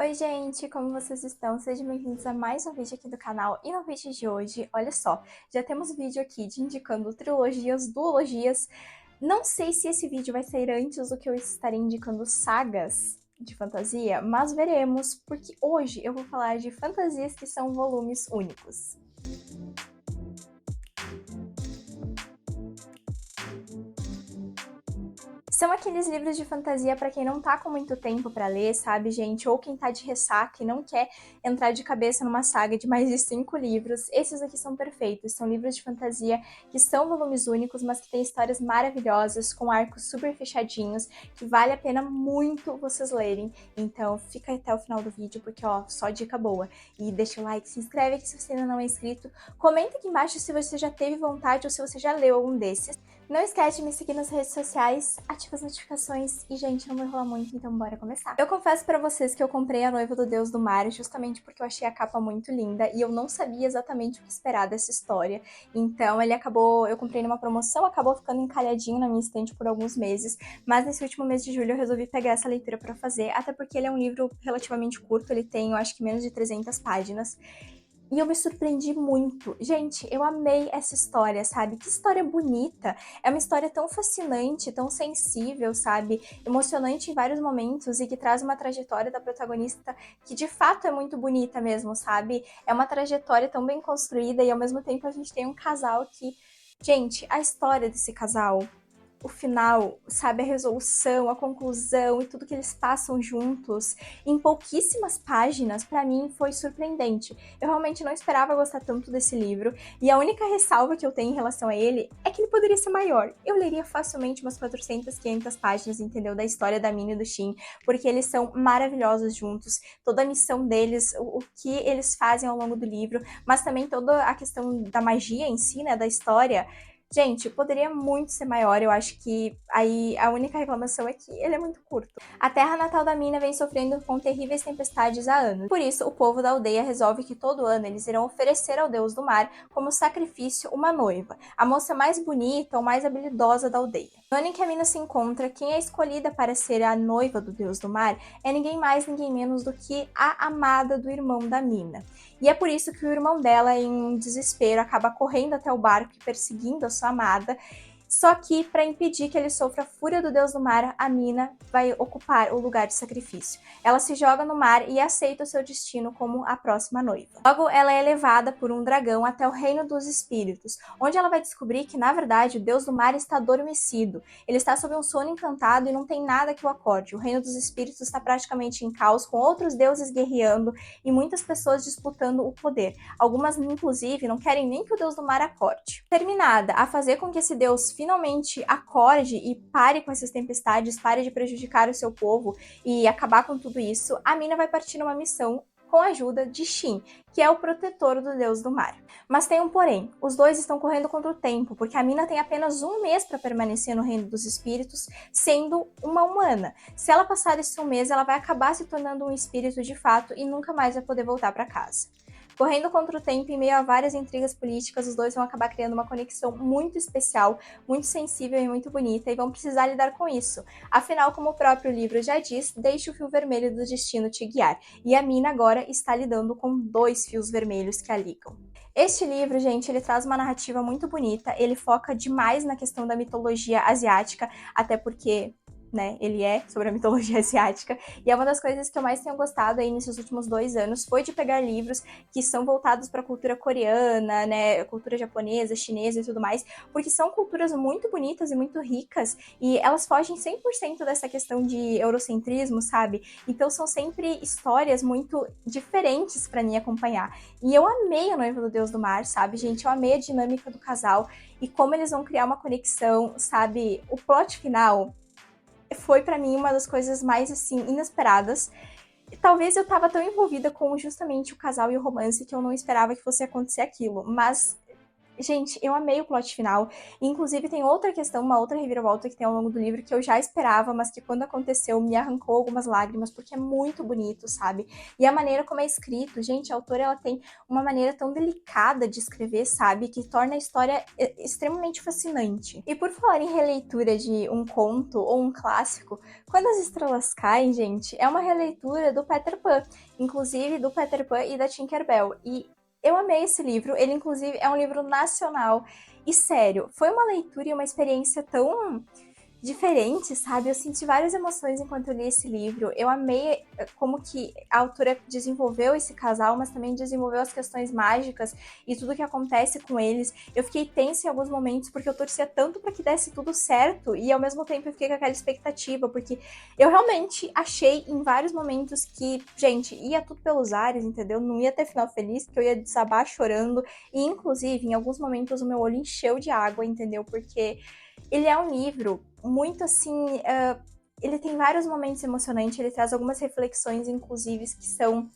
Oi gente, como vocês estão? Sejam bem-vindos a mais um vídeo aqui do canal. E no vídeo de hoje, olha só, já temos vídeo aqui de indicando trilogias, duologias. Não sei se esse vídeo vai sair antes do que eu estarei indicando sagas de fantasia, mas veremos, porque hoje eu vou falar de fantasias que são volumes únicos. São aqueles livros de fantasia para quem não tá com muito tempo para ler, sabe, gente? Ou quem tá de ressaca e não quer entrar de cabeça numa saga de mais de 5 livros. Esses aqui são perfeitos. São livros de fantasia que são volumes únicos, mas que têm histórias maravilhosas, com arcos super fechadinhos, que vale a pena muito vocês lerem. Então fica até o final do vídeo, porque ó, só dica boa. E deixa o like, se inscreve aqui se você ainda não é inscrito. Comenta aqui embaixo se você já teve vontade ou se você já leu algum desses. Não esquece de me seguir nas redes sociais, ativa as notificações e, gente, não vou enrolar muito, então bora começar. Eu confesso pra vocês que eu comprei A Noiva do Deus do Mar justamente porque eu achei a capa muito linda e eu não sabia exatamente o que esperar dessa história. Então eu comprei numa promoção, acabou ficando encalhadinho na minha estante por alguns meses, mas nesse último mês de julho eu resolvi pegar essa leitura pra fazer, até porque ele é um livro relativamente curto, ele tem, eu acho que menos de 300 páginas. E eu me surpreendi muito. Gente, eu amei essa história, sabe? Que história bonita. É uma história tão fascinante, tão sensível, sabe? Emocionante em vários momentos e que traz uma trajetória da protagonista que de fato é muito bonita mesmo, sabe? É uma trajetória tão bem construída e ao mesmo tempo a gente tem um casal que... Gente, a história desse casal, o final, sabe, a resolução, a conclusão e tudo que eles passam juntos em pouquíssimas páginas, pra mim foi surpreendente. Eu realmente não esperava gostar tanto desse livro, e a única ressalva que eu tenho em relação a ele é que ele poderia ser maior. Eu leria facilmente umas 400, 500 páginas, entendeu, da história da Minnie e do Shin, porque eles são maravilhosos juntos, toda a missão deles, o que eles fazem ao longo do livro, mas também toda a questão da magia em si, né, da história. Gente, poderia muito ser maior, eu acho que aí a única reclamação é que ele é muito curto. A terra natal da mina vem sofrendo com terríveis tempestades há anos. Por isso, o povo da aldeia resolve que todo ano eles irão oferecer ao deus do mar como sacrifício uma noiva, a moça mais bonita ou mais habilidosa da aldeia. No ano em que a mina se encontra, quem é escolhida para ser a noiva do deus do mar é ninguém mais, ninguém menos do que a amada do irmão da mina. E é por isso que o irmão dela, em um desespero, acaba correndo até o barco e perseguindo a sua amada. Só que, para impedir que ele sofra a fúria do deus do mar, a mina vai ocupar o lugar de sacrifício. Ela se joga no mar e aceita o seu destino como a próxima noiva. Logo, ela é levada por um dragão até o reino dos espíritos, onde ela vai descobrir que, na verdade, o deus do mar está adormecido. Ele está sob um sono encantado e não tem nada que o acorde. O reino dos espíritos está praticamente em caos, com outros deuses guerreando e muitas pessoas disputando o poder. Algumas, inclusive, não querem nem que o deus do mar acorde. Determinada a fazer com que esse deus finalmente acorde e pare com essas tempestades, pare de prejudicar o seu povo e acabar com tudo isso, a mina vai partir numa missão com a ajuda de Shin, que é o protetor do deus do mar. Mas tem um porém, os dois estão correndo contra o tempo, porque a mina tem apenas um mês para permanecer no reino dos espíritos, sendo uma humana. Se ela passar esse um mês, ela vai acabar se tornando um espírito de fato e nunca mais vai poder voltar para casa. Correndo contra o tempo, em meio a várias intrigas políticas, os dois vão acabar criando uma conexão muito especial, muito sensível e muito bonita, e vão precisar lidar com isso. Afinal, como o próprio livro já diz, deixe o fio vermelho do destino te guiar. E a mina agora está lidando com 2 fios vermelhos que a ligam. Este livro, gente, ele traz uma narrativa muito bonita, ele foca demais na questão da mitologia asiática, até porque... né, ele é sobre a mitologia asiática, e é uma das coisas que eu mais tenho gostado aí nesses últimos 2 anos, foi de pegar livros que são voltados para a cultura coreana, né, cultura japonesa, chinesa e tudo mais, porque são culturas muito bonitas e muito ricas, e elas fogem 100% dessa questão de eurocentrismo, sabe? Então são sempre histórias muito diferentes para mim acompanhar. E eu amei A Noiva do Deus do Mar, sabe, gente? Eu amei a dinâmica do casal, e como eles vão criar uma conexão, sabe? O plot final foi pra mim uma das coisas mais, assim, inesperadas. E talvez eu tava tão envolvida com justamente o casal e o romance que eu não esperava que fosse acontecer aquilo, mas Gente, eu amei o plot final. Inclusive, tem outra questão, uma outra reviravolta que tem ao longo do livro que eu já esperava, mas que quando aconteceu me arrancou algumas lágrimas, porque é muito bonito, sabe? E a maneira como é escrito, gente, a autora ela tem uma maneira tão delicada de escrever, sabe? Que torna a história extremamente fascinante. E por falar em releitura de um conto ou um clássico, Quando as Estrelas Caem, gente, é uma releitura do Peter Pan, inclusive do Peter Pan e da Tinkerbell. E eu amei esse livro, ele inclusive é um livro nacional e sério, foi uma leitura e uma experiência tão diferente, sabe? Eu senti várias emoções enquanto eu li esse livro. Eu amei como que a autora desenvolveu esse casal, mas também desenvolveu as questões mágicas e tudo que acontece com eles. Eu fiquei tensa em alguns momentos porque eu torcia tanto para que desse tudo certo e ao mesmo tempo eu fiquei com aquela expectativa, porque eu realmente achei em vários momentos que, gente, ia tudo pelos ares, entendeu? Não ia ter final feliz, que eu ia desabar chorando e inclusive em alguns momentos o meu olho encheu de água, entendeu? Porque ele é um livro muito assim. Ele tem vários momentos emocionantes, ele traz algumas reflexões, inclusive, que são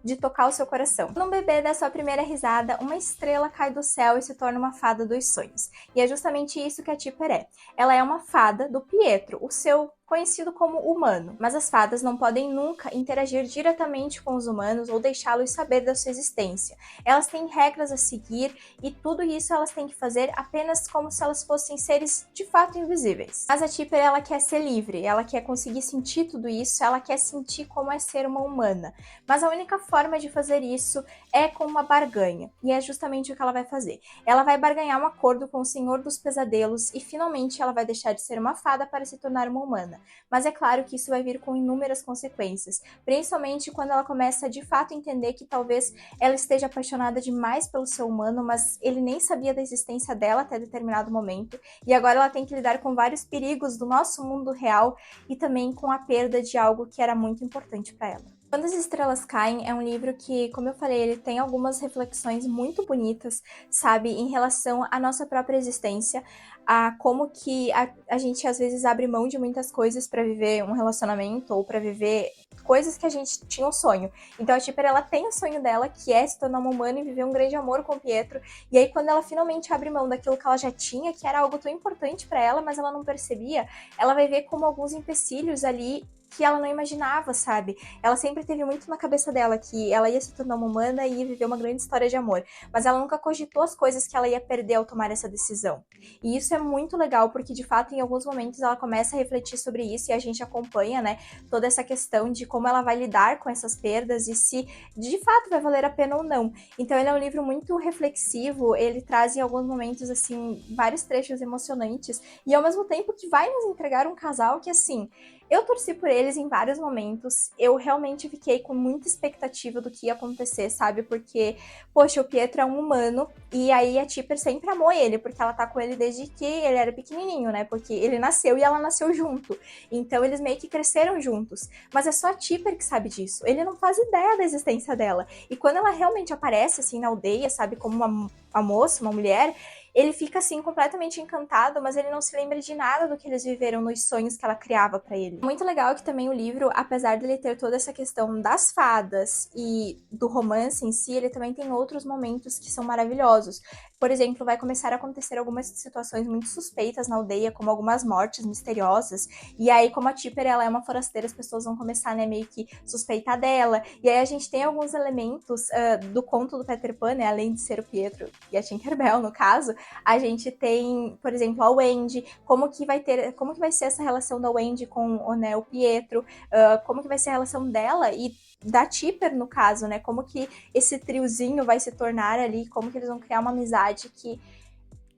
de tocar o seu coração. Num bebê da sua primeira risada, uma estrela cai do céu e se torna uma fada dos sonhos. E é justamente isso que a Tipper é. Ela é uma fada do Pietro, o seu conhecido como humano, mas as fadas não podem nunca interagir diretamente com os humanos ou deixá-los saber da sua existência. Elas têm regras a seguir e tudo isso elas têm que fazer apenas como se elas fossem seres de fato invisíveis. Mas a Tipper, ela quer ser livre, ela quer conseguir sentir tudo isso, ela quer sentir como é ser uma humana. Mas a única forma de fazer isso é com uma barganha, e é justamente o que ela vai fazer. Ela vai barganhar um acordo com o Senhor dos Pesadelos e finalmente ela vai deixar de ser uma fada para se tornar uma humana. Mas é claro que isso vai vir com inúmeras consequências, principalmente quando ela começa de fato a entender que talvez ela esteja apaixonada demais pelo seu humano, mas ele nem sabia da existência dela até determinado momento, e agora ela tem que lidar com vários perigos do nosso mundo real e também com a perda de algo que era muito importante para ela. Quando as Estrelas Caem é um livro que, como eu falei, ele tem algumas reflexões muito bonitas, sabe, em relação à nossa própria existência, a como que a gente às vezes abre mão de muitas coisas para viver um relacionamento ou para viver coisas que a gente tinha um sonho. Então a Tipper, ela tem o sonho dela, que é se tornar uma humana e viver um grande amor com o Pietro, e aí quando ela finalmente abre mão daquilo que ela já tinha, que era algo tão importante para ela, mas ela não percebia, ela vai ver como alguns empecilhos ali que ela não imaginava, sabe? Ela sempre teve muito na cabeça dela que ela ia se tornar uma humana e ia viver uma grande história de amor, mas ela nunca cogitou as coisas que ela ia perder ao tomar essa decisão. E isso é muito legal, porque de fato em alguns momentos ela começa a refletir sobre isso e a gente acompanha, né, toda essa questão de como ela vai lidar com essas perdas e se de fato vai valer a pena ou não. Então ele é um livro muito reflexivo, ele traz em alguns momentos, assim, vários trechos emocionantes e ao mesmo tempo que vai nos entregar um casal que, assim, eu torci por eles em vários momentos, eu realmente fiquei com muita expectativa do que ia acontecer, sabe? Porque, poxa, o Pietro é um humano, e aí a Tipper sempre amou ele, porque ela tá com ele desde que ele era pequenininho, né? Porque ele nasceu e ela nasceu junto. Então eles meio que cresceram juntos. Mas é só a Tipper que sabe disso. Ele não faz ideia da existência dela. E quando ela realmente aparece, assim, na aldeia, sabe? Como uma moça, uma mulher, ele fica assim completamente encantado, mas ele não se lembra de nada do que eles viveram nos sonhos que ela criava para ele. Muito legal que também o livro, apesar de ele ter toda essa questão das fadas e do romance em si, ele também tem outros momentos que são maravilhosos. Por exemplo, vai começar a acontecer algumas situações muito suspeitas na aldeia, como algumas mortes misteriosas. E aí, como a Tipper, ela é uma forasteira, as pessoas vão começar, né, meio que suspeitar dela. E aí a gente tem alguns elementos do conto do Peter Pan, né, além de ser o Pietro e a Tinkerbell, no caso, a gente tem, por exemplo, a Wendy, como que vai ser essa relação da Wendy com, né, o Pietro, como que vai ser a relação dela e da Tipper, no caso, né? Como que esse triozinho vai se tornar ali, como que eles vão criar uma amizade que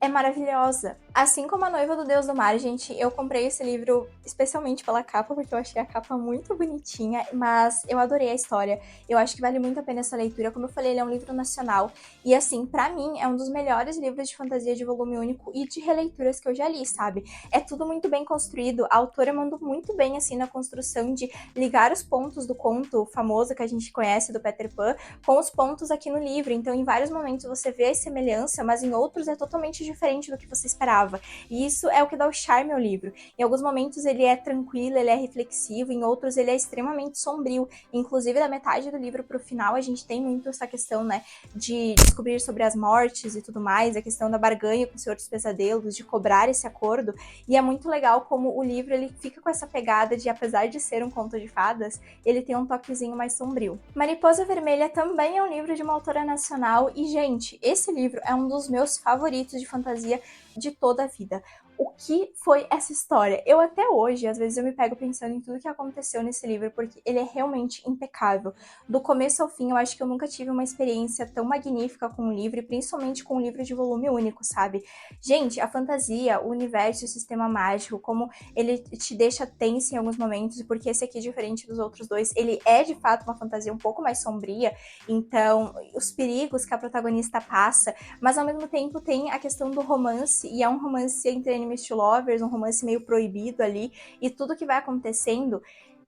é maravilhosa. Assim como A Noiva do Deus do Mar, gente, eu comprei esse livro especialmente pela capa, porque eu achei a capa muito bonitinha, mas eu adorei a história. Eu acho que vale muito a pena essa leitura. Como eu falei, ele é um livro nacional e, assim, pra mim, é um dos melhores livros de fantasia de volume único e de releituras que eu já li, sabe? É tudo muito bem construído. A autora mandou muito bem, assim, na construção de ligar os pontos do conto famoso que a gente conhece do Peter Pan com os pontos aqui no livro. Então, em vários momentos você vê a semelhança, mas em outros é totalmente diferente do que você esperava. E isso é o que dá o charme ao livro. Em alguns momentos ele é tranquilo, ele é reflexivo, em outros ele é extremamente sombrio. Inclusive, da metade do livro pro final, a gente tem muito essa questão, né, de descobrir sobre as mortes e tudo mais, a questão da barganha com o Senhor dos Pesadelos, de cobrar esse acordo. E é muito legal como o livro ele fica com essa pegada de, apesar de ser um conto de fadas, ele tem um toquezinho mais sombrio. Mariposa Vermelha também é um livro de uma autora nacional e, gente, esse livro é um dos meus favoritos de fantasia de toda a vida. O que foi essa história? Eu até hoje, às vezes eu me pego pensando em tudo que aconteceu nesse livro, porque ele é realmente impecável. Do começo ao fim, eu acho que eu nunca tive uma experiência tão magnífica com um livro, e principalmente com um livro de volume único, sabe? Gente, a fantasia, o universo, o sistema mágico, como ele te deixa tenso em alguns momentos, porque esse aqui, diferente dos outros dois, ele é de fato uma fantasia um pouco mais sombria, então os perigos que a protagonista passa, mas ao mesmo tempo tem a questão do romance, e é um romance entre enemies to lovers, um romance meio proibido ali, e tudo que vai acontecendo.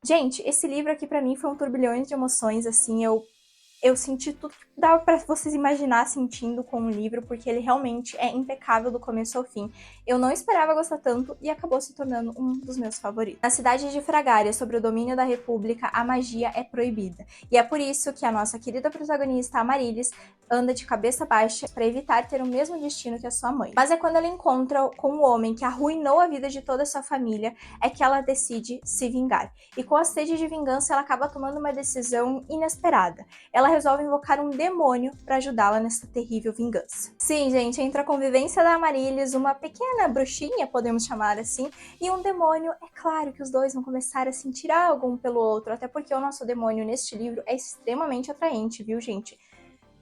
Gente, esse livro aqui pra mim foi um turbilhão de emoções, assim, eu senti tudo que dava pra vocês imaginar sentindo com o livro, porque ele realmente é impecável do começo ao fim. Eu não esperava gostar tanto e acabou se tornando um dos meus favoritos. Na cidade de Fragária, sobre o domínio da República, a magia é proibida. E é por isso que a nossa querida protagonista, Amaryllis, anda de cabeça baixa para evitar ter o mesmo destino que a sua mãe. Mas é quando ela encontra com o homem que arruinou a vida de toda a sua família, é que ela decide se vingar. E com a sede de vingança, ela acaba tomando uma decisão inesperada. Ela resolve invocar um demônio para ajudá-la nessa terrível vingança. Sim, gente, entre a convivência da Amaryllis, uma pequena bruxinha, podemos chamar assim, e um demônio, é claro que os dois vão começar a sentir algo um pelo outro, até porque o nosso demônio neste livro é extremamente atraente, viu, gente?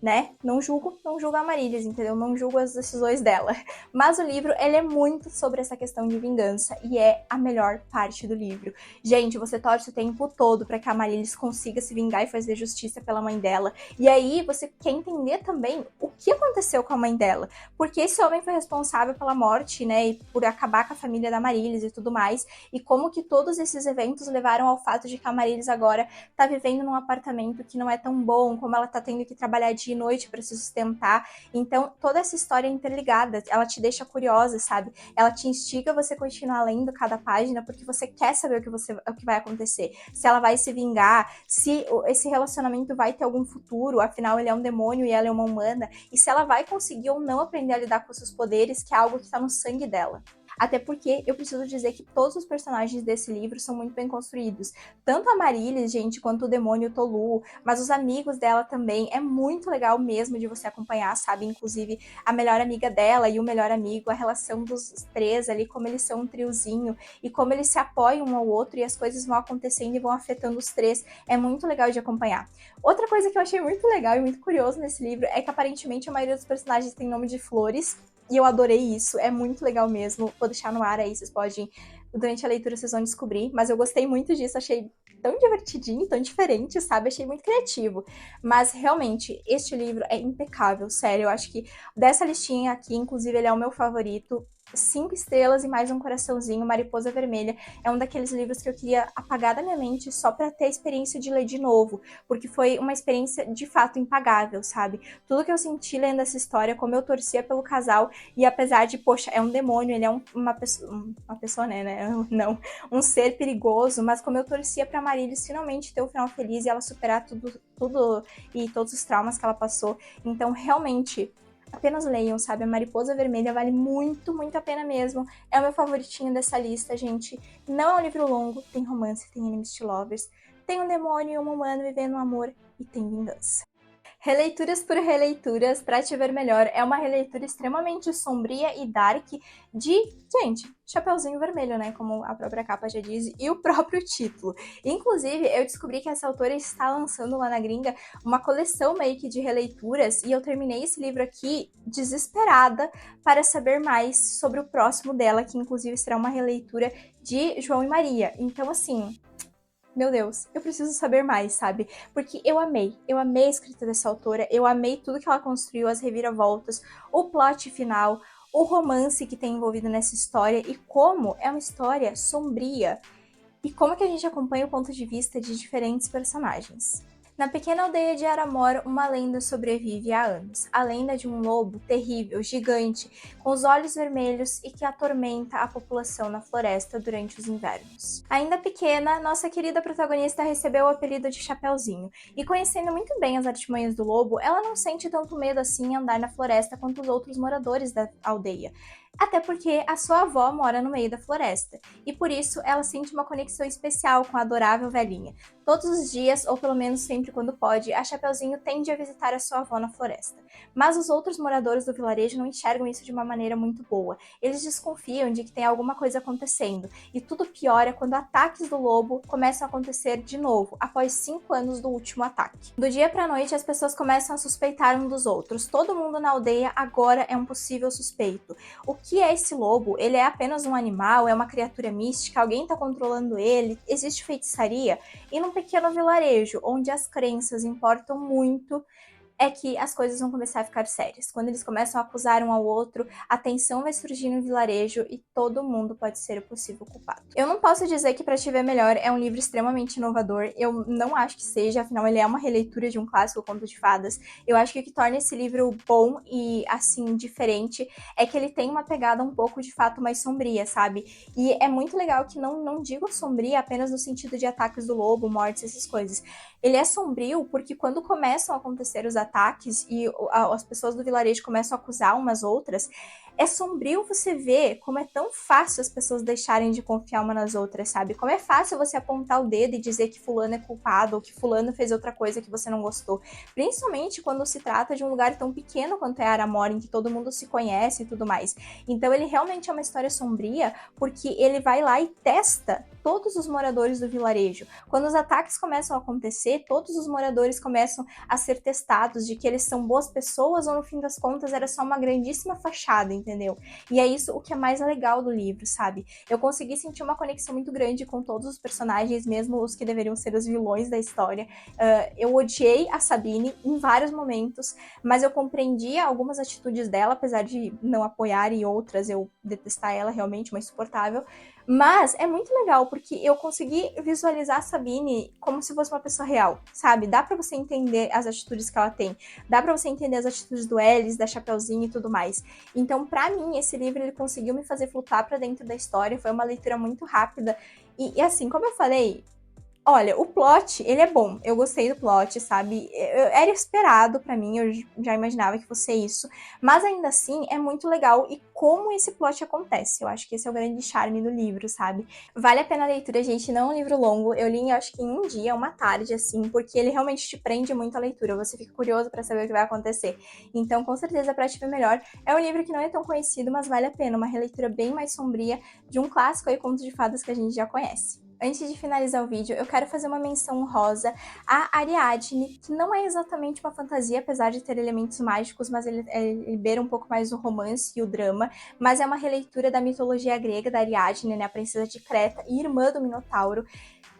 Né? Não julgo a Amaryllis, entendeu? Não julgo as decisões dela. Mas o livro, ele é muito sobre essa questão de vingança e é a melhor parte do livro. Gente, você torce o tempo todo para que a Amaryllis consiga se vingar e fazer justiça pela mãe dela. E aí você quer entender também o que aconteceu com a mãe dela. Porque esse homem foi responsável pela morte, né? E por acabar com a família da Amaryllis e tudo mais. E como que todos esses eventos levaram ao fato de que a Amaryllis agora tá vivendo num apartamento que não é tão bom, como ela tá tendo que trabalhar de noite para se sustentar. Então, toda essa história é interligada, ela te deixa curiosa, sabe? Ela te instiga a você continuar lendo cada página, porque você quer saber o que vai acontecer. Se ela vai se vingar, se esse relacionamento vai ter algum futuro, afinal ele é um demônio e ela é uma humana, e se ela vai conseguir ou não aprender a lidar com seus poderes, que é algo que está no sangue dela. Até porque eu preciso dizer que todos os personagens desse livro são muito bem construídos. Tanto a Amaryllis, gente, quanto o demônio Tolu, mas os amigos dela também. É muito legal mesmo de você acompanhar, sabe? Inclusive a melhor amiga dela e o melhor amigo, a relação dos três ali, como eles são um triozinho e como eles se apoiam um ao outro e as coisas vão acontecendo e vão afetando os três. É muito legal de acompanhar. Outra coisa que eu achei muito legal e muito curioso nesse livro é que aparentemente a maioria dos personagens tem nome de flores. E eu adorei isso, é muito legal mesmo. Vou deixar no ar aí, vocês podem, durante a leitura vocês vão descobrir. Mas eu gostei muito disso, achei tão divertidinho, tão diferente, sabe? Achei muito criativo. Mas realmente, este livro é impecável, sério. Eu acho que dessa listinha aqui, inclusive, ele é o meu favorito. 5 estrelas e mais um coraçãozinho. Mariposa Vermelha é um daqueles livros que eu queria apagar da minha mente só pra ter a experiência de ler de novo, porque foi uma experiência de fato impagável, sabe? Tudo que eu senti lendo essa história, como eu torcia pelo casal, e apesar de, poxa, é um demônio, ele é uma pessoa, né? Não, um ser perigoso, mas como eu torcia pra Amaryllis finalmente ter o final feliz e ela superar tudo e todos os traumas que ela passou. Então, realmente, apenas leiam, sabe? A Mariposa Vermelha vale muito, muito a pena mesmo. É o meu favoritinho dessa lista, gente. Não é um livro longo, tem romance, tem enemies to lovers, tem um demônio e um humano vivendo um amor e tem vingança. Releituras por Releituras, Pra Te Ver Melhor, é uma releitura extremamente sombria e dark de, gente, Chapeuzinho Vermelho, né, como a própria capa já diz, e o próprio título. Inclusive, eu descobri que essa autora está lançando lá na gringa uma coleção meio que de releituras, e eu terminei esse livro aqui desesperada para saber mais sobre o próximo dela, que inclusive será uma releitura de João e Maria. Então, assim, meu Deus, eu preciso saber mais, sabe? Porque eu amei a escrita dessa autora, eu amei tudo que ela construiu, as reviravoltas, o plot final, o romance que tem envolvido nessa história e como é uma história sombria e como que a gente acompanha o ponto de vista de diferentes personagens. Na pequena aldeia de Aramor, uma lenda sobrevive há anos. A lenda de um lobo terrível, gigante, com os olhos vermelhos e que atormenta a população na floresta durante os invernos. Ainda pequena, nossa querida protagonista recebeu o apelido de Chapeuzinho, e conhecendo muito bem as artimanhas do lobo, ela não sente tanto medo assim em andar na floresta quanto os outros moradores da aldeia. Até porque a sua avó mora no meio da floresta, e por isso ela sente uma conexão especial com a adorável velhinha. Todos os dias, ou pelo menos sempre quando pode, a Chapeuzinho tende a visitar a sua avó na floresta. Mas os outros moradores do vilarejo não enxergam isso de uma maneira muito boa. Eles desconfiam de que tem alguma coisa acontecendo, e tudo piora quando ataques do lobo começam a acontecer de novo, após 5 anos do último ataque. Do dia pra noite, as pessoas começam a suspeitar um dos outros. Todo mundo na aldeia agora é um possível suspeito. O que é esse lobo? Ele é apenas um animal? É uma criatura mística? Alguém está controlando ele? Existe feitiçaria? E num pequeno vilarejo, onde as crenças importam muito, é que as coisas vão começar a ficar sérias. Quando eles começam a acusar um ao outro, a tensão vai surgir no vilarejo e todo mundo pode ser o possível culpado. Eu não posso dizer que Pra Te Ver Melhor é um livro extremamente inovador, eu não acho que seja, afinal ele é uma releitura de um clássico conto de fadas. Eu acho que o que torna esse livro bom e, assim, diferente é que ele tem uma pegada um pouco, de fato, mais sombria, sabe? E é muito legal que não digo sombria apenas no sentido de ataques do lobo, mortes, essas coisas. Ele é sombrio porque quando começam a acontecer os ataques e as pessoas do vilarejo começam a acusar umas outras, é sombrio você ver como é tão fácil as pessoas deixarem de confiar uma nas outras, sabe? Como é fácil você apontar o dedo e dizer que fulano é culpado ou que fulano fez outra coisa que você não gostou. Principalmente quando se trata de um lugar tão pequeno quanto é Aramor, em que todo mundo se conhece e tudo mais. Então ele realmente é uma história sombria porque ele vai lá e testa todos os moradores do vilarejo. Quando os ataques começam a acontecer, todos os moradores começam a ser testados de que eles são boas pessoas ou no fim das contas era só uma grandíssima fachada, entendeu? E é isso o que é mais legal do livro, sabe? Eu consegui sentir uma conexão muito grande com todos os personagens, mesmo os que deveriam ser os vilões da história. Eu odiei a Sabine em vários momentos, mas eu compreendia algumas atitudes dela, apesar de não apoiar e outras eu detestar ela, realmente uma insuportável. Mas é muito legal, porque eu consegui visualizar a Sabine como se fosse uma pessoa real, sabe? Dá pra você entender as atitudes que ela tem, dá pra você entender as atitudes do Elis, da Chapeuzinho e tudo mais. Então, pra mim, esse livro ele conseguiu me fazer flutuar pra dentro da história, foi uma leitura muito rápida. E assim, como eu falei, olha, o plot, ele é bom. Eu gostei do plot, sabe? Era esperado pra mim, eu já imaginava que fosse isso. Mas ainda assim, é muito legal e como esse plot acontece. Eu acho que esse é o grande charme do livro, sabe? Vale a pena a leitura, gente. Não é um livro longo. Eu li, acho que em um dia, uma tarde, assim, porque ele realmente te prende muito a leitura. Você fica curioso pra saber o que vai acontecer. Então, com certeza, Pra Te Ver Melhor é um livro que não é tão conhecido, mas vale a pena. Uma releitura bem mais sombria de um clássico aí, conto de fadas que a gente já conhece. Antes de finalizar o vídeo, eu quero fazer uma menção honrosa a Ariadne, que não é exatamente uma fantasia, apesar de ter elementos mágicos, mas ele beira um pouco mais o romance e o drama, mas é uma releitura da mitologia grega da Ariadne, né, a princesa de Creta e irmã do Minotauro.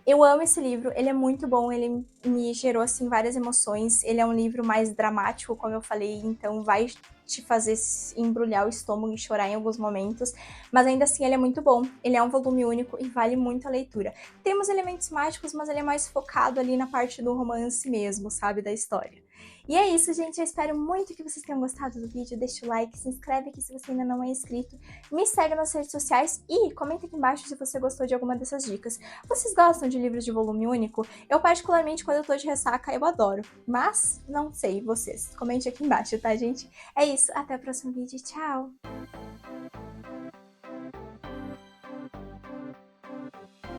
Eu amo esse livro, ele é muito bom, ele me gerou, assim, várias emoções. Ele é um livro mais dramático, como eu falei, então vai te fazer embrulhar o estômago e chorar em alguns momentos, mas ainda assim ele é muito bom. Ele é um volume único e vale muito a leitura. Tem uns elementos mágicos, mas ele é mais focado ali na parte do romance mesmo, sabe, da história. E é isso, gente. Eu espero muito que vocês tenham gostado do vídeo. Deixa o like, se inscreve aqui se você ainda não é inscrito. Me segue nas redes sociais e comenta aqui embaixo se você gostou de alguma dessas dicas. Vocês gostam de livros de volume único? Eu, particularmente, quando eu tô de ressaca, eu adoro. Mas, não sei, vocês. Comente aqui embaixo, tá, gente? É isso. Até o próximo vídeo. Tchau!